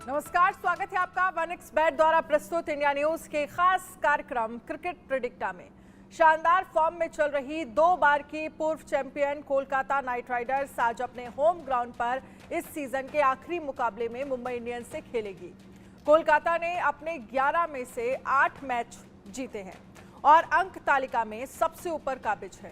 नमस्कार, स्वागत है आपका वन एक्स बैट द्वारा प्रस्तुत इंडिया न्यूज के खास कार्यक्रम क्रिकेट प्रेडिक्टा में। शानदार फॉर्म में चल रही 2 बार की पूर्व चैंपियन कोलकाता नाइट राइडर्स आज अपने होम ग्राउंड पर इस सीजन के आखिरी मुकाबले में मुंबई इंडियंस से खेलेगी। कोलकाता ने अपने 11 में से 8 मैच जीते हैं और अंक तालिका में सबसे ऊपर काबिज है,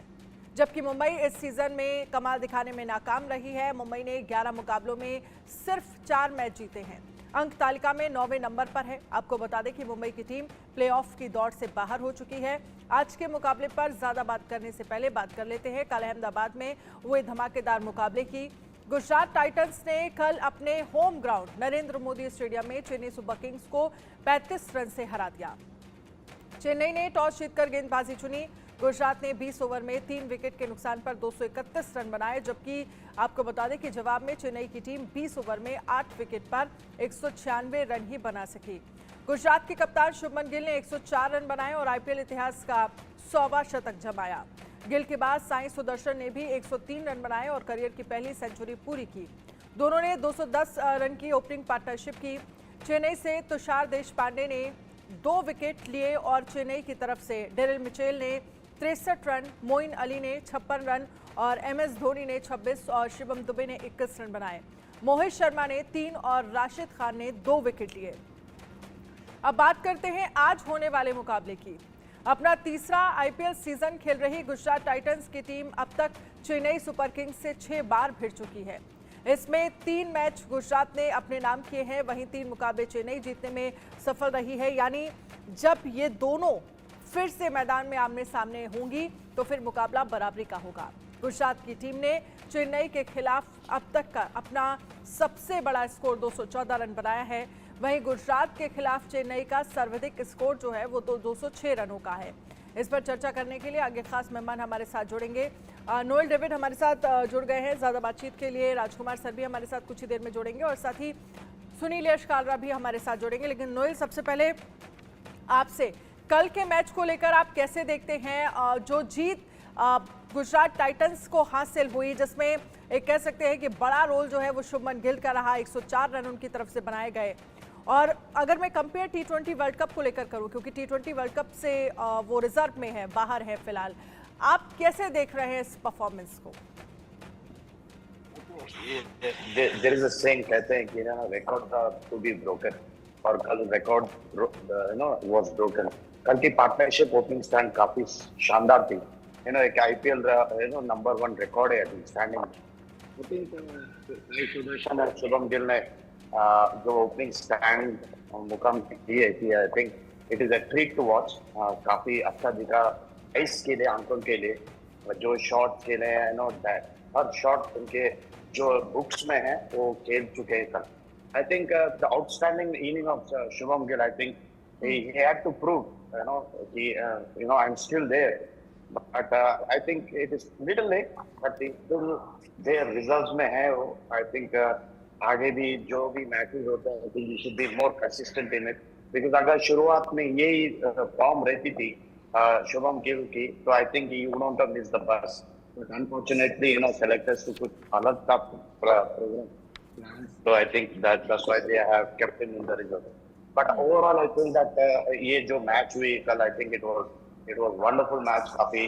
जबकि मुंबई इस सीजन में कमाल दिखाने में नाकाम रही है। मुंबई ने 11 मुकाबलों में सिर्फ 4 मैच जीते हैं, अंक तालिका में 9वें नंबर पर है। आपको बता दें कि मुंबई की टीम प्लेऑफ की दौड़ से बाहर हो चुकी है। आज के मुकाबले पर ज्यादा बात करने से पहले बात कर लेते हैं कल अहमदाबाद में हुए धमाकेदार मुकाबले की। गुजरात टाइटंस ने कल अपने home ground Narendra Modi stadium में चेन्नई सुपर किंग्स को 35 रन से हरा दिया। चेन्नई ने टॉस जीतकर गेंदबाजी चुनी। गुजरात ने 20 ओवर में 3 विकेट के नुकसान पर 231 रन बनाए, जबकि आपको बता दें कि जवाब में चेन्नई की टीम 20 ओवर में 8 विकेट पर 196 रन ही बना सकी। गुजरात के कप्तान शुभमन गिल ने 104 रन बनाए और आईपीएल इतिहास का 100वां शतक जमाया। गिल के बाद साई सुदर्शन ने भी 103 रन बनाए और करियर की पहली सेंचुरी पूरी की। दोनों ने 210 रन की ओपनिंग पार्टनरशिप की। चेन्नई से तुषार देशपांडे ने 2 विकेट लिए और चेन्नई की तरफ से डेरिल मिचेल ने 63 रन, मोइन अली ने 56 रन और एमएस धोनी ने 26 और शिवम दुबे ने 21 रन बनाए। मोहित शर्मा ने 3 और राशिद खान ने 2 विकेट लिए। अब बात करते हैं आज होने वाले मुकाबले की। अपना तीसरा आईपीएल सीजन खेल रही गुजरात टाइटंस की टीम अब तक चेन्नई सुपर किंग्स से 6 बार भिड़ चुकी है। इसमें 3 मैच गुजरात ने अपने नाम किए हैं, वहीं 3 मुकाबले चेन्नई जीतने में सफल रही है। यानी जब ये दोनों फिर से मैदान में आमने सामने होंगी तो फिर मुकाबला बराबरी का होगा। गुजरात की टीम ने चेन्नई के खिलाफ अब तक का अपना सबसे बड़ा स्कोर 214 रन बनाया है। वहीं गुजरात के खिलाफ चेन्नई का सर्वाधिक स्कोर जो है वो तो 206 रनों का है। इस पर चर्चा करने के लिए आगे खास मेहमान हमारे साथ जुड़ेंगे। नोएल डेविड हमारे साथ जुड़ गए हैं ज़्यादा बातचीत के लिए। राजकुमार सर भी हमारे साथ कुछ ही देर में जुड़ेंगे और साथ ही सुनील यश कालरा भी हमारे साथ जुड़ेंगे। लेकिन नोएल, सबसे पहले आपसे कल के मैच को लेकर आप कैसे देखते हैं? जो जीत गुजरात टाइटंस को हासिल हुई, जिसमें एक कह सकते हैं कि बड़ा रोल जो है वो शुभमन गिल का रहा, 104 रन उनकी तरफ से बनाए गए। और अगर मैं कंपेयर टी20 वर्ल्ड कप को लेकर करूं, क्योंकि टी20 वर्ल्ड कप से वो रिजर्व में है, बाहर है फिलहाल, आप कैसे देख रहे हैं इस परफॉर्मेंस को? There is a saying, कहते हैं कि ना records are to be broken, और कल रिकॉर्ड was broken। कल की पार्टनरशिप ओपनिंग स्टैंड काफी शानदार थी। एक आईपीएल नंबर 1 रिकॉर्ड है स्टैंडिंग। और शुभम गिल ने जो ओपनिंग स्टैंड मुकाम किए थी, I think it is a treat to watch. काफी अच्छा दिखा इस के लिए, आंखों के लिए, जो शॉट खेले हैं हर शॉट उनके जो बुक्स में है वो खेल चुके हैं कल। I think the outstanding inning of Shubham Gill, I think he had to prove, I'm still there. But I think it is little late, but still their results में है वो। I think आगे भी जो भी मैचेस होते हैं, I think we should be more consistent in it. Because अगर शुरुआत में यही फॉर्म रहती थी शुभम गिल की, तो I think he would not have missed the bus. But unfortunately, selectors to कुछ अलग था program. So I think that's why they have kept him in the reserve. But overall, I think that ये जो match हुई कल, I think it was wonderful match. काफी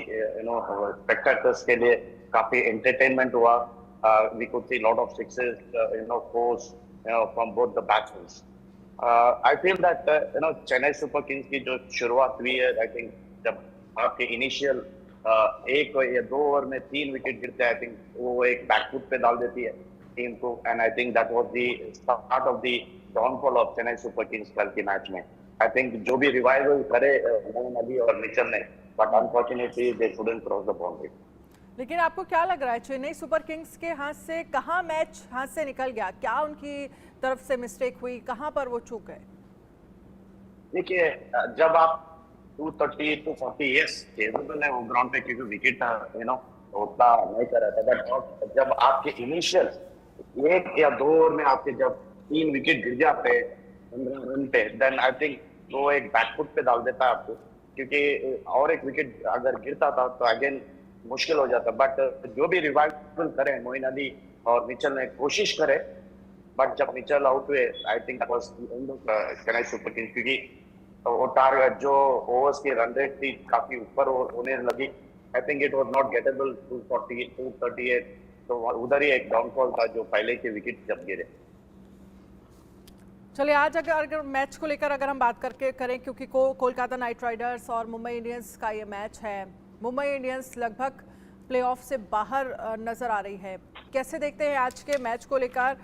spectators के लिए काफी entertainment हुआ. We could see lot of sixes, fours, from both the batsmen. I feel that Chennai Super Kings की जो शुरुआत हुई है, I think जब आपके initial 1 या 2 ओवर में 3 विकेट गिरते हैं, I think वो एक बैकफुट पे डाल देती है टीम को, and I think that was the start of the downfall of Chennai Super Kings कल के मैच में। I think जो भी रिवाइवल करे मोइन अली और मिचेल ने, but unfortunately they couldn't cross the boundary। लेकिन आपको क्या लग रहा है, चेन्नई सुपर किंग्स के हाथ से कहां मैच हाथ से निकल गया? क्या उनकी तरफ से मिस्टेक हुई? कहां पर वो चूक गए? देखिए, जब आप 230 to 40 यस फेवरेबल है वो ग्राउंड पे, क्योंकि विकेट उतना नहीं कर रहा था। बट जब आपके इनिशियल 1 या 2 ओवर में आपके जब 3 विकेट गिर जाते 15 रन पे, देन आई थिंक वो एक बैकफुट पे डाल देता है आपको, क्योंकि और एक विकेट अगर गिरता था तो अगेन मुश्किल हो जाता। बट जो भी रिवाइवल करे मोइन अली और मिचेल ने कोशिश करे, बट जब मिचेल आउट हुए, आई think that was the end of Chennai super Kings, क्योंकि वो टारगेट जो ओवर्स की रन रेट थी काफी ऊपर होने लगी। आई think it was not gettable 240 238, तो उधर ही एक डाउनफॉल था जो पहले के विकेट जब गिरे। चलिए आज अगर मैच को लेकर अगर हम बात करें, क्योंकि कोलकाता नाइट राइडर्स और मुंबई इंडियंस का ये मैच है। मुंबई इंडियंस लगभग प्लेऑफ से बाहर नजर आ रही है। कैसे देखते हैं आज के मैच को लेकर?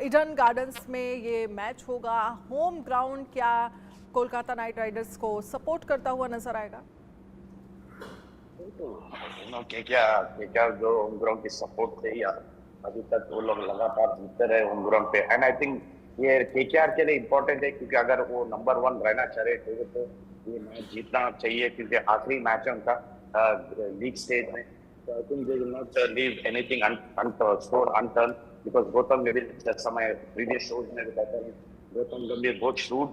ईडन गार्डन्स में ये मैच होगा, होम ग्राउंड क्या कोलकाता नाइट राइडर्स को सपोर्ट करता हुआ नजर आएगा? क्या जो होम ग्राउंड की सपोर्ट से ही अभी तक वो लोग लगातार जीतते रहे होम ग्राउंड पे। एंड आई थिंक ये केकेआर के लिए इम्पोर्टेंट है, क्योंकि अगर वो नंबर 1 रहना चाह रहे तो ये मैच जीतना चाहिए, क्योंकि आखिरी मैच है उनका लीग स्टेज में। So I think they will not leave anything unscored, unturned, because Gautam Gambhir, जैसा मैं previous shows में बताता हूँ, गौतम गंभीर बहुत shrewd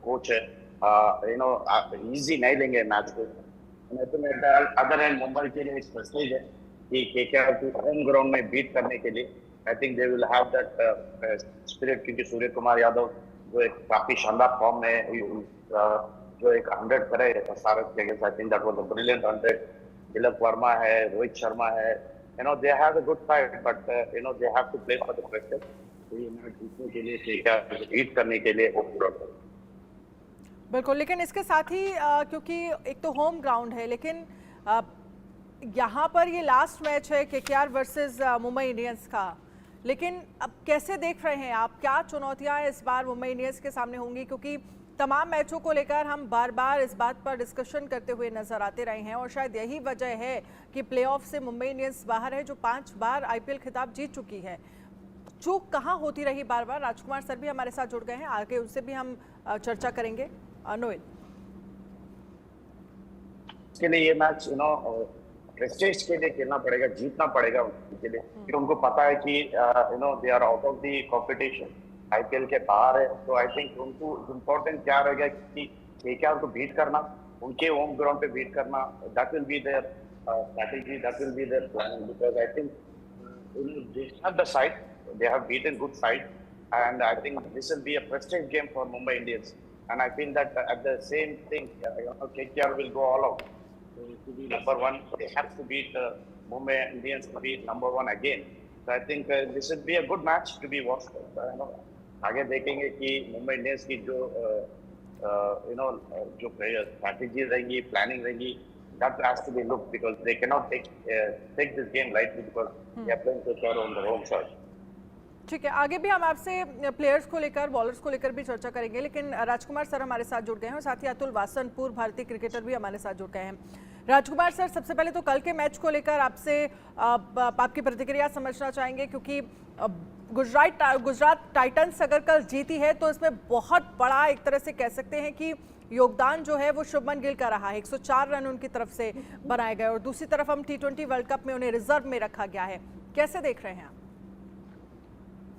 कोच है, easy नहीं लेंगे मैच को। अदर एंड मुंबई के लिए एक प्रेस्टीज है कि केकेआर को होम ग्राउंड में बीट करने के लिए आई think they will have that spirit, क्योंकि सूर्य कुमार यादव जो एक काफी शानदार फॉर्म में जो एक 100 करे सारे के against, I think that was a brilliant 100। Tilak Varma है, रोहित शर्मा है, they have a good fight, but they have to play for the pressure. तो ये मैच जीतने के लिए केकेआर बीट करने के लिए होम ग्राउंड। बिल्कुल, लेकिन इसके साथ ही क्योंकि एक तो होम ग्राउंड है, लेकिन यहाँ पर ये लास्ट मैच है केकेआर वर्सेस मुंबई इंडियंस का। लेकिन अब कैसे देख रहे हैं आप, क्या चुनौतियाँ इस बार मुंबई इंडियंस के सामने होंगी? क्योंकि तमाम मैचों को लेकर हम बार बार इस बात पर डिस्कशन करते हुए नजर आते रहे हैं, और शायद यही वजह है कि प्लेऑफ से मुंबई इंडियंस बाहर है, जो 5 बार आईपीएल खिताब जीत चुकी है। चूक कहाँ होती रही बार बार? राजकुमार सर भी हमारे साथ जुड़ गए हैं, आगे उनसे भी हम चर्चा करेंगे। नोएल, इसके लिए ये मैच प्रेस्टीज के लिए खेलना पड़ेगा, जीतना पड़ेगा उनके लिए, क्योंकि उनको पता है कि they are out of the competition, IPL के बाहर है। तो आई थिंक उनको इम्पोर्टेंट क्या रहेगा कि केकेआर को बीट करना, उनके होम ग्राउंड पे बीट करना। That will be their strategy, that will be their planning, because I think they have the side, they have beaten good side, and I think this will be a prestige game for Mumbai Indians. And I feel that at the same thing, KKR will go all out to be number 1. They have to beat Mumbai Indians to be number 1 again. So I think this will be a good match to be watched. आगे देखेंगे कि Mumbai Indians की जो जो strategy रहेंगी, planning रहेगी, that has to be looked, because they cannot take this game lightly, because they are playing KKR on their own side. ठीक है, आगे भी हम आपसे प्लेयर्स को लेकर, बॉलर्स को लेकर भी चर्चा करेंगे, लेकिन राजकुमार सर हमारे साथ जुड़ गए हैं और साथ ही अतुल वासन, पूर्व भारतीय क्रिकेटर, भी हमारे साथ जुड़ गए हैं। राजकुमार सर, सबसे पहले तो कल के मैच को लेकर आपसे आपकी प्रतिक्रिया समझना चाहेंगे, क्योंकि गुजरात टाइटंस अगर कल जीती है तो इसमें बहुत बड़ा एक तरह से कह सकते हैं कि योगदान जो है वो शुभमन गिल का रहा है। 104 रन उनकी तरफ से बनाए गए, और दूसरी तरफ हम T20 वर्ल्ड कप में उन्हें रिजर्व में रखा गया है। कैसे देख रहे हैं आप?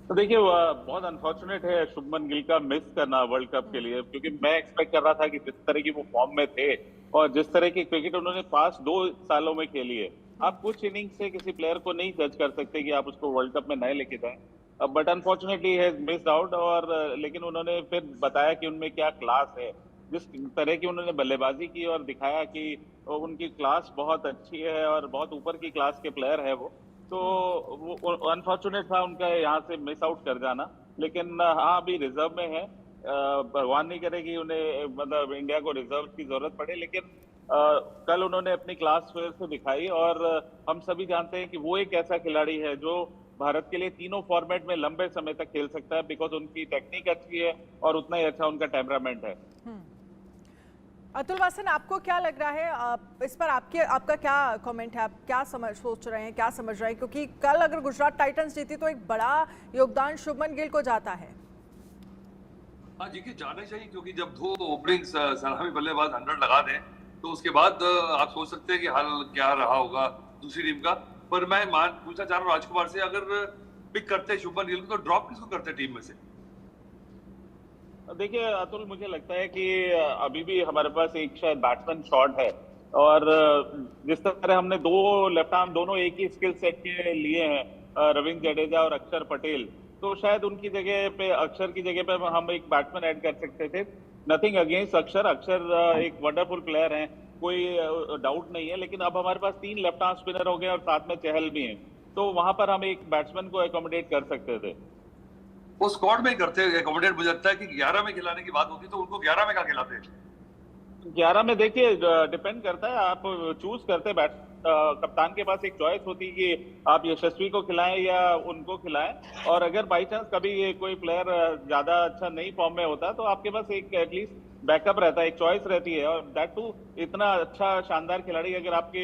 तो देखिए, बहुत अनफॉर्चुनेट है शुभमन गिल का मिस करना वर्ल्ड कप के लिए, क्योंकि मैं एक्सपेक्ट कर रहा था कि जिस तरह की वो फॉर्म में थे और जिस तरह की क्रिकेट उन्होंने पास 2 सालों में खेली है, आप कुछ इनिंग से किसी प्लेयर को नहीं जज कर सकते कि आप उसको वर्ल्ड कप में नहीं लेके जाएं। But unfortunately has missed out, और लेकिन उन्होंने फिर बताया कि उनमें क्या क्लास है, जिस तरह की उन्होंने बल्लेबाजी की और दिखाया कि उनकी क्लास बहुत अच्छी है और बहुत ऊपर की क्लास के प्लेयर है वो। तो वो अनफॉर्चुनेट था उनका यहाँ से मिस आउट कर जाना, लेकिन हाँ अभी रिजर्व में है। भगवान नहीं करे कि उन्हें मतलब इंडिया को रिजर्व की जरूरत पड़े, लेकिन कल उन्होंने अपनी क्लास फिर से दिखाई, और हम सभी जानते हैं कि वो एक ऐसा खिलाड़ी है जो भारत के लिए तीनों फॉर्मेट में लंबे समय तक खेल सकता है, बिकॉज उनकी टेक्निक अच्छी है और उतना ही अच्छा उनका टेम्परामेंट है। अतुल वासन, आपको क्या लग रहा है इस पर? आपका क्या कमेंट है? आप क्या सोच रहे हैं, क्या समझ रहे हैं? क्योंकि कल अगर गुजरात टाइटंस जीती तो एक बड़ा योगदान शुभमन गिल को जाता है। हाँ जी, कि जाना चाहिए, क्योंकि जब 2 ओपनिंग सलामी बल्लेबाज 100 लगा दें तो उसके बाद आप सोच सकते हैं कि हाल क्या रहा होगा दूसरी टीम का। पर मैं पूछना चाह रहा हूँ राजकुमार से, अगर पिक करते शुभमन गिल को तो ड्रॉप किसको करते टीम में से? देखिए अतुल, मुझे लगता है कि अभी भी हमारे पास एक शायद बैट्समैन शॉट है, और जिस तरह हमने 2 लेफ्ट आर्म दोनों एक ही स्किल सेट के लिए हैं, रविंद्र जडेजा और अक्षर पटेल, तो शायद उनकी जगह पे, अक्षर की जगह पे हम एक बैट्समैन ऐड कर सकते थे। नथिंग अगेंस्ट अक्षर, अक्षर एक वंडरफुल प्लेयर हैं, कोई डाउट नहीं है, लेकिन अब हमारे पास 3 लेफ्ट आर्म स्पिनर हो गए और साथ में चहल भी हैं, तो वहां पर हम एक बैट्समैन को एकोमोडेट कर सकते थे। वो स्क्वाड में ही करते एकोमोडेट। मुझे लगता है कि 11 में खिलाने की बात होती तो उनको 11 में क्या खिलाते। 11 में देखिए डिपेंड करता है, आप चूज करते कप्तान के पास एक चॉइस होती है कि आप यशस्वी को खिलाएं या उनको खिलाएं, और अगर बाई चांस कभी कोई प्लेयर ज्यादा अच्छा नहीं फॉर्म में होता तो आपके पास एक एटलीस्ट बैकअप रहता है, एक चॉइस रहती है। और दैट टू इतना अच्छा शानदार खिलाड़ी अगर आपके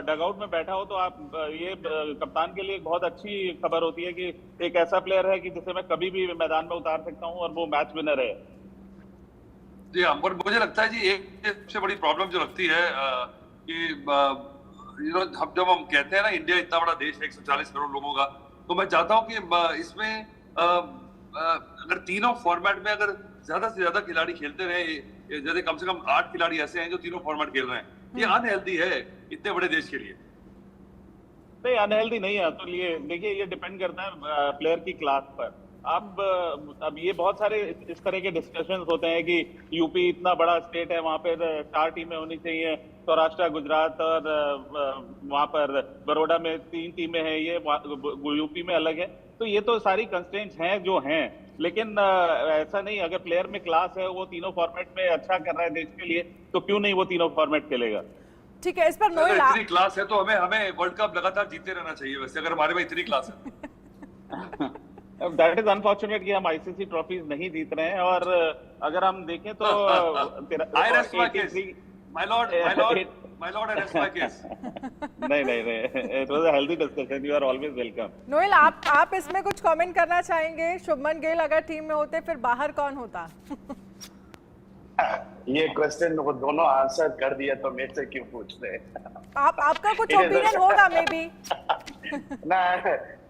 डगआउट में बैठा हो तो आप ये कप्तान के लिए एक बहुत अच्छी खबर होती है कि एक ऐसा प्लेयर है कि जिसे मैं कभी भी मैदान में उतार सकता हूँ और वो मैच विनर है। जी हाँ, पर मुझे लगता है जी एक सबसे बड़ी प्रॉब्लम जो लगती है कि जब हम कहते हैं ना इंडिया इतना बड़ा देश है 140 करोड़ लोगों का, तो मैं चाहता हूँ कि इसमें अगर तीनों फॉर्मेट में अगर ज्यादा से ज्यादा खिलाड़ी खेलते रहे, जैसे कम से कम 8 खिलाड़ी ऐसे हैं जो तीनों फॉर्मेट खेल रहे हैं, ये अनहेल्दी है इतने बड़े देश के लिए। नहीं, अनहेल्दी नहीं है। तो ये देखिए, ये डिपेंड करता है प्लेयर की क्लास पर। आप अब ये बहुत सारे इस तरह के डिस्कशंस होते हैं कि यूपी इतना बड़ा स्टेट है, वहां पर 4 टीमें होनी चाहिए, सौराष्ट्र, गुजरात और वहां पर बड़ौदा में 3 टीमें हैं, ये यूपी में अलग है। तो ये तो सारी कंस्ट्रेंट्स हैं जो हैं, लेकिन ऐसा नहीं, अगर प्लेयर में क्लास है, वो तीनों फॉर्मेट में अच्छा कर रहा है देश के लिए, तो क्यों नहीं वो तीनों फॉर्मेट खेलेगा। ठीक है, इस पर नोएल इतनी क्लास है तो हमें वर्ल्ड कप लगातार जीतते रहना चाहिए वैसे, अगर हमारे में इतनी क्लास है। दैट इज अनफॉर्चुनेट कि हम आईसीसी ट्रॉफीज नहीं जीत रहे हैं। और अगर हम देखें तो नहीं, it was a healthy discussion, you are always welcome. Noel, आप इसमें कुछ कमेंट करना चाहेंगे? शुभमन गिल अगर टीम में होते फिर बाहर कौन होता? ये क्वेश्चन वो दोनों आंसर कर दिया तो मेरे से क्यों पूछते हैं? आपका कुछ ओपिनियन होगा मे बी। ना,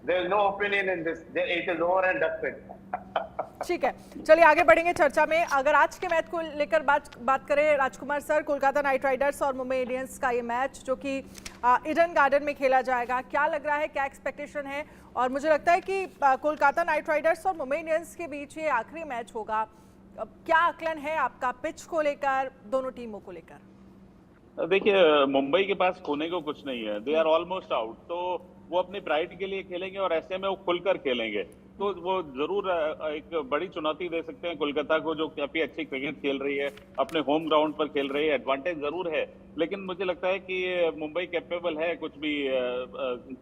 there is no opinion in this, it is over and dusted. ठीक है, चलिए आगे बढ़ेंगे चर्चा में। अगर आज के मैच को लेकर बात करें राजकुमार सर, कोलकाता नाइट राइडर्स और मुंबई इंडियंस का ये मैच जो कि ईडन गार्डन में खेला जाएगा, क्या लग रहा है, क्या एक्सपेक्टेशन है? और मुझे लगता है कि कोलकाता नाइट राइडर्स और मुंबई इंडियंस के बीच ये आखिरी मैच होगा। क्या आकलन है आपका पिच को लेकर, दोनों टीमों को लेकर? देखिए, मुंबई के पास खोने को कुछ नहीं है, दे आर ऑलमोस्ट आउट, तो वो अपनी प्राइड के लिए खेलेंगे और ऐसे में वो खुलकर खेलेंगे, तो वो जरूर एक बड़ी चुनौती दे सकते हैं कोलकाता को, जो काफी अच्छी क्रिकेट खेल रही है, अपने होम ग्राउंड पर खेल रही है, एडवांटेज जरूर है। लेकिन मुझे लगता है कि मुंबई कैपेबल है कुछ भी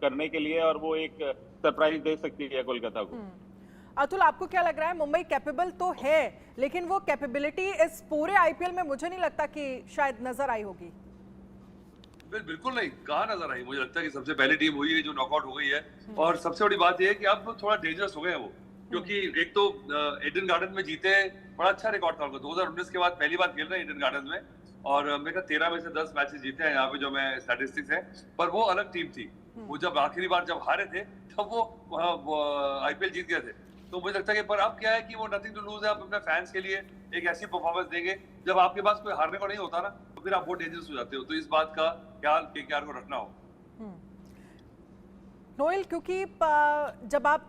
करने के लिए, और वो एक सरप्राइज दे सकती है कोलकाता को। अतुल, आपको क्या लग रहा है? मुंबई कैपेबल तो है, लेकिन वो कैपेबिलिटी इस पूरे आईपीएल में मुझे नहीं लगता कि शायद नजर आई होगी। बिल्कुल नहीं, कहाँ नजर आई। मुझे लगता है कि सबसे पहली टीम हुई है जो नॉकआउट हो गई है, और सबसे बड़ी बात यह है कि अब थोड़ा डेंजरस हो गए हैं वो, क्योंकि एक तो ईडन गार्डन में जीते, बड़ा अच्छा रिकॉर्ड था उनका। 2019 के बाद पहली बार खेल रहे हैं ईडन गार्डन में, और मेरे ख्याल 13 में से 10 मैचेस जीते हैं यहाँ पे, जो मैं स्टैटिस्टिक्स है। पर वो अलग टीम थी, वो जब आखिरी बार जब हारे थे तब वो आईपीएल जीत गए थे। तो मुझे लगता है कि पर अब क्या है कि वो नथिंग टू लूज है, आप अपने फैंस के लिए एक ऐसी परफॉर्मेंस देंगे जब आपके पास कोई हारने को नहीं होता ना, तो फिर आप बहुत डेंजरस हो जाते हो। तो इस बात का ख्याल केकेआर को रखना हो। नोएल, क्योंकि जब आप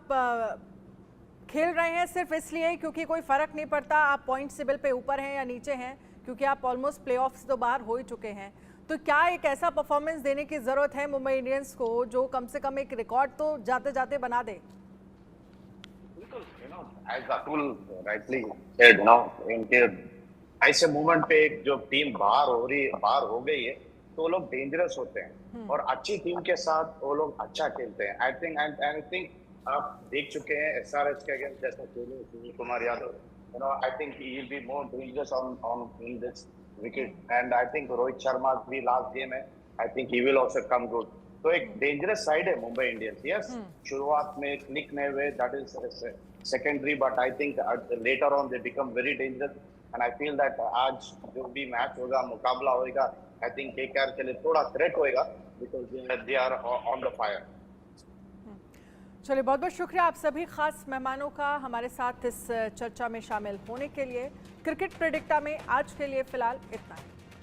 खेल रहे हैं सिर्फ इसलिए क्योंकि कोई फर्क नहीं पड़ता आप पॉइंट टेबल पे ऊपर हैं या नीचे हैं, क्योंकि आप ऑलमोस्ट प्लेऑफ से तो बाहर हो ही चुके हैं, तो क्या एक ऐसा परफॉर्मेंस देने की जरूरत है मुंबई इंडियंस को जो कम से कम एक रिकॉर्ड तो जाते जाते बना दे? As Atul rightly said, इनके ऐसे मूवमेंट पे एक जो टीम बाहर हो गई है, तो वो लोग डेंजरस होते हैं, और अच्छी टीम के साथ वो लोग अच्छा खेलते हैं। आई थिंक आप देख चुके हैं एसआरएच के अगेंस्ट जैसा खेले Sunil Kumar Yadav, I think he will be more dangerous on in this wicket, and I think Rohit Sharma भी लास्ट गेम है, I think he will also come good. तो एक डेंजरस साइड है मुंबई इंडियंस। यस, शुरुआत में क्लिक नहीं हुए, that is secondary, but I think later on they become very dangerous, and I feel that आज जो भी मैच होगा, मुकाबला होगा, I think केकेआर के लिए थोड़ा थ्रेट होएगा, because they are on the fire. चलिए, बहुत बहुत शुक्रिया आप सभी खास मेहमानों का हमारे साथ इस चर्चा में शामिल होने के लिए। क्रिकेट प्रेडिक्टा में आज के लिए फिलहाल इतना ही।